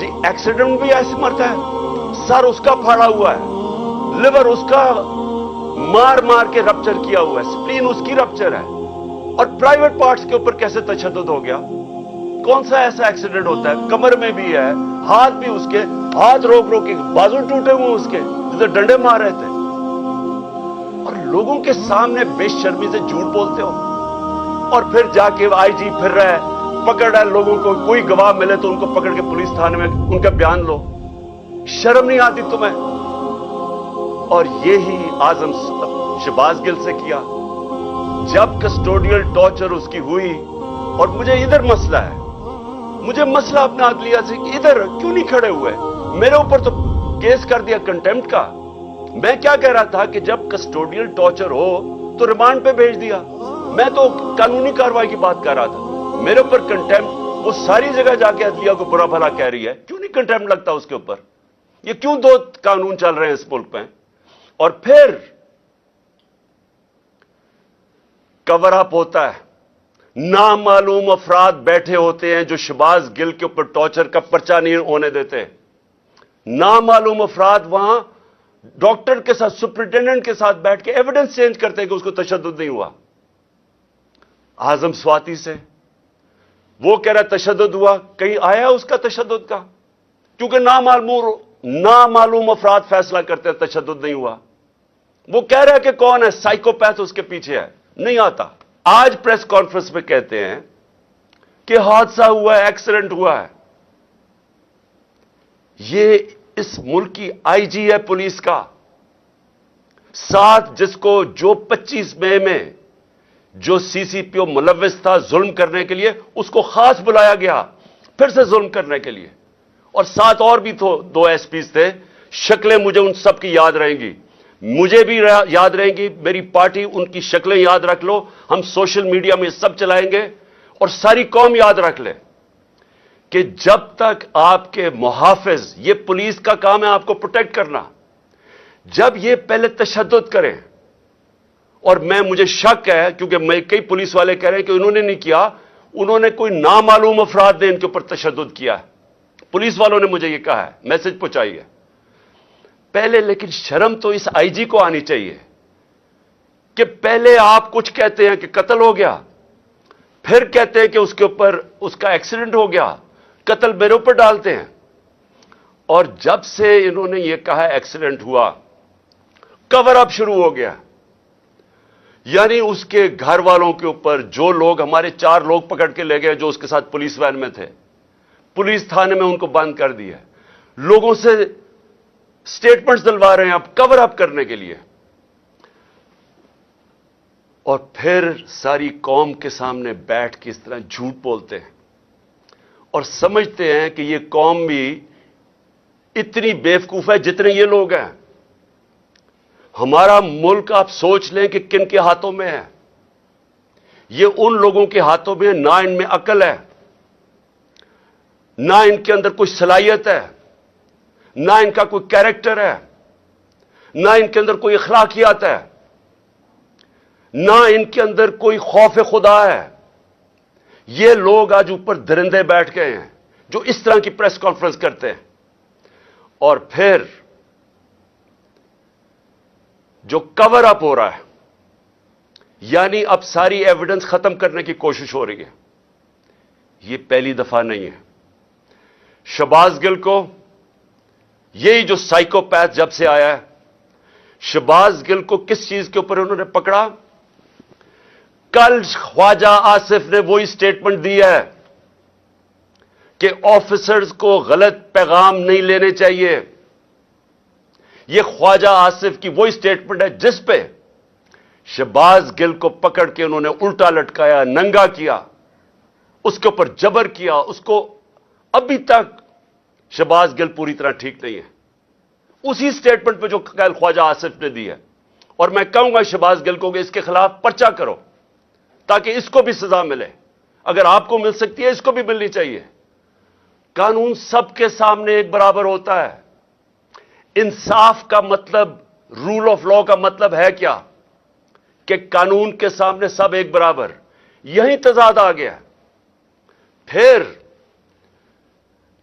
जी accident भी ऐसे मरता है, सर उसका फाड़ा हुआ है, लिवर उसका मार मार के रप्चर किया हुआ है, स्प्लीन उसकी रप्चर है, और प्राइवेट पार्ट्स के ऊपर कैसे तशद्दुद हो गया? कौन सा ऐसा एक्सीडेंट होता है? कमर में भी है, हाथ भी उसके, हाथ रोक रोक के बाजू टूटे हुए उसके, जिसे डंडे मार रहे थे, और लोगों के सामने बेशर्मी से झूठ बोलते हो, और फिर जाके आईजी फिर रहा है, पकड़ रहा है लोगों को, कोई गवाह मिले तो उनको पकड़ के पुलिस थाने में उनका बयान लो। शर्म नहीं आती तुम्हें? और यही आजम शहबाज गिल से किया जब कस्टोडियल टॉर्चर उसकी हुई। और मुझे इधर मसला है, मुझे मसला अपना अदलिया से कि इधर क्यों नहीं खड़े हुए? मेरे ऊपर तो केस कर दिया कंटेम्प्ट का। मैं क्या कह रहा था कि जब कस्टोडियल टॉर्चर हो तो रिमांड पे भेज दिया। मैं तो कानूनी कार्रवाई की बात कर रहा था, मेरे ऊपर कंटेम्प्ट। वो सारी जगह जाके अदलिया को बुरा भला कह रही है, क्यों नहीं कंटेम्प्ट लगता उसके ऊपर? ये क्यों दो कानून चल रहे हैं इस मुल्क में? और फिर कवर अप होता है, नामालूम अफराद बैठे होते हैं जो शहबाज गिल के ऊपर टॉर्चर का पर्चा नहीं होने देते। नामालूम अफराद वहां डॉक्टर के साथ, सुपरिटेंडेंट के साथ बैठ के एविडेंस चेंज करते हैं कि उसको तशद्दुद नहीं हुआ। आजम स्वाति से वो कह रहा है तशद्दुद हुआ, कहीं आया उसका तशद्दुद का? क्योंकि नामालूम अफराद फैसला करते हैं तशद्दुद नहीं हुआ। वो कह रहा है कि कौन है साइकोपैथ उसके पीछे है, नहीं आता। आज प्रेस कॉन्फ्रेंस में कहते हैं कि हादसा हुआ है, एक्सीडेंट हुआ है। ये इस मुल्क की आईजी है पुलिस का, साथ जिसको जो 25 मई में जो सीसीपीओ मुलव्विस था जुल्म करने के लिए, उसको खास बुलाया गया फिर से जुल्म करने के लिए। और साथ और भी तो 2 एसपीज थे। शक्लें मुझे उन सब की याद रहेंगी, मुझे भी याद रहेंगी, मेरी पार्टी उनकी शक्लें याद रख लो। हम सोशल मीडिया में सब चलाएंगे और सारी कौम याद रख ले कि जब तक आपके मुहाफिज, ये पुलिस का काम है आपको प्रोटेक्ट करना, जब ये पहले तशद्दुद करें, और मुझे शक है क्योंकि मैं कई पुलिस वाले कह रहे हैं कि उन्होंने नहीं किया, उन्होंने कोई नामालूम अफराद ने इनके ऊपर तशद्दुद किया है। पुलिस वालों ने मुझे ये कहा है, मैसेज पहुंचाई है पहले। लेकिन शर्म तो इस आईजी को आनी चाहिए कि पहले आप कुछ कहते हैं कि कत्ल हो गया, फिर कहते हैं कि उसके ऊपर उसका एक्सीडेंट हो गया, कत्ल मेरे ऊपर डालते हैं। और जब से इन्होंने ये कहा एक्सीडेंट हुआ, कवर अप शुरू हो गया। यानी उसके घर वालों के ऊपर, जो लोग, हमारे 4 लोग पकड़ के ले गए जो उसके साथ पुलिस वैन में थे, पुलिस थाने में उनको बंद कर दिया, लोगों से स्टेटमेंट्स दिलवा रहे हैं अब कवर अप करने के लिए। और फिर सारी कौम के सामने बैठ के इस तरह झूठ बोलते हैं और समझते हैं कि ये कौम भी इतनी बेवकूफ है जितने ये लोग हैं। हमारा मुल्क आप सोच लें कि किन के हाथों में है। ये उन लोगों के हाथों में, ना इनमें अकल है, ना इनके अंदर कोई सलाहियत है, ना इनका कोई कैरेक्टर है, ना इनके अंदर कोई अखलाकियात है, ना इनके अंदर कोई खौफ खुदा है। ये लोग आज ऊपर दरिंदे बैठ गए हैं जो इस तरह की प्रेस कॉन्फ्रेंस करते हैं। और फिर जो कवर अप हो रहा है, यानी अब सारी एविडेंस खत्म करने की कोशिश हो रही है। यह पहली दफा नहीं है। शहबाज गिल को, यही जो साइकोपैथ जब से आया है, शहबाज गिल को किस चीज के ऊपर उन्होंने पकड़ा? कल ख्वाजा आसिफ ने वही स्टेटमेंट दी है कि ऑफिसर्स को गलत पैगाम नहीं लेने चाहिए। यह ख्वाजा आसिफ की वही स्टेटमेंट है जिस पे शहबाज गिल को पकड़ के उन्होंने उल्टा लटकाया, नंगा किया, उसके ऊपर जबर किया। उसको अभी तक शहबाज गिल पूरी तरह ठीक नहीं है, उसी स्टेटमेंट पे जो कल ख्वाजा आसिफ ने दी है। और मैं कहूंगा शहबाज गिल को कि इसके खिलाफ पर्चा करो ताकि इसको भी सजा मिले। अगर आपको मिल सकती है, इसको भी मिलनी चाहिए। कानून सबके सामने एक बराबर होता है। इंसाफ का मतलब, रूल ऑफ लॉ का मतलब है क्या? कि कानून के सामने सब एक बराबर। यही तजाद आ गया। फिर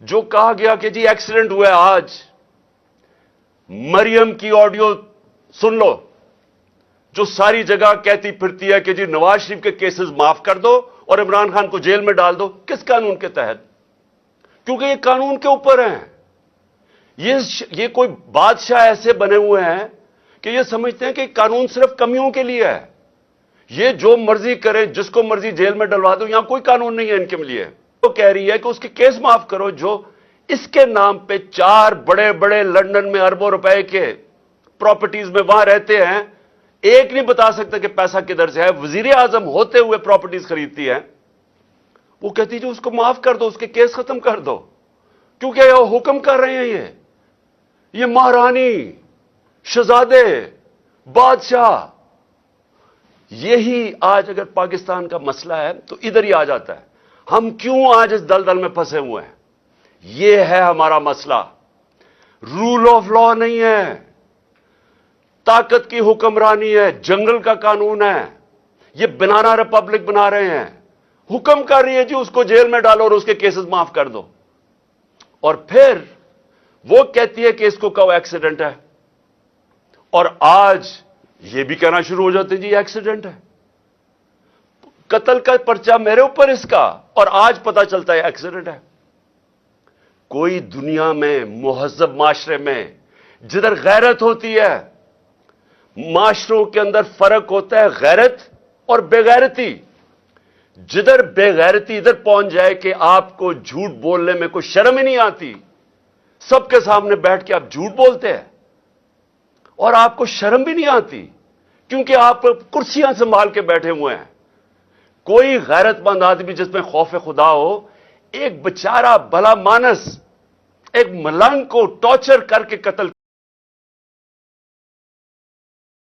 جو کہا گیا کہ جی ایکسیڈنٹ ہوا ہے آج، مریم کی آڈیو سن لو جو ساری جگہ کہتی پھرتی ہے کہ جی نواز شریف کے کیسز معاف کر دو اور عمران خان کو جیل میں ڈال دو. کس قانون کے تحت؟ کیونکہ یہ قانون کے اوپر ہیں. یہ کوئی بادشاہ ایسے بنے ہوئے ہیں کہ یہ سمجھتے ہیں کہ قانون صرف کمیوں کے لیے ہے. یہ جو مرضی کرے، جس کو مرضی جیل میں ڈلوا دو، یہاں کوئی قانون نہیں ہے ان کے لیے. وہ کہہ رہی ہے کہ اس کے کیس معاف کرو جو اس کے نام پہ 4 بڑے بڑے لندن میں اربوں روپے کے پراپرٹیز میں وہاں رہتے ہیں. ایک نہیں بتا سکتا کہ پیسہ کدھر سے ہے. وزیر اعظم ہوتے ہوئے پراپرٹیز خریدتی ہے. وہ کہتی جو اس کو معاف کر دو، اس کے کیس ختم کر دو، کیونکہ یہ حکم کر رہے ہیں. یہ مہارانی، شہزادے، بادشاہ. یہی آج اگر پاکستان کا مسئلہ ہے تو ادھر ہی آ جاتا ہے. ہم کیوں آج اس دلدل میں پھنسے ہوئے ہیں؟ یہ ہے ہمارا مسئلہ. رول آف لا نہیں ہے، طاقت کی حکمرانی ہے، جنگل کا قانون ہے. یہ بنانا ریپبلک بنا رہے ہیں. حکم کر رہی ہے جی اس کو جیل میں ڈالو اور اس کے کیسز معاف کر دو. اور پھر وہ کہتی ہے کہ اس کو کہو ایکسیڈنٹ ہے. اور آج یہ بھی کہنا شروع ہو جاتے جی ایکسیڈنٹ ہے. قتل کا پرچہ میرے اوپر اس کا، اور آج پتا چلتا ہے ایکسیڈنٹ ہے. کوئی دنیا میں مہذب معاشرے میں جدھر غیرت ہوتی ہے، معاشروں کے اندر فرق ہوتا ہے غیرت اور بے غیرتی. جدھر بے غیرتی ادھر پہنچ جائے کہ آپ کو جھوٹ بولنے میں کوئی شرم ہی نہیں آتی، سب کے سامنے بیٹھ کے آپ جھوٹ بولتے ہیں اور آپ کو شرم بھی نہیں آتی کیونکہ آپ کرسیاں سنبھال کے بیٹھے ہوئے ہیں. کوئی غیرت مند آدمی جس میں خوف خدا ہو، ایک بیچارہ بھلا مانس ایک ملنگ کو ٹارچر کر کے قتل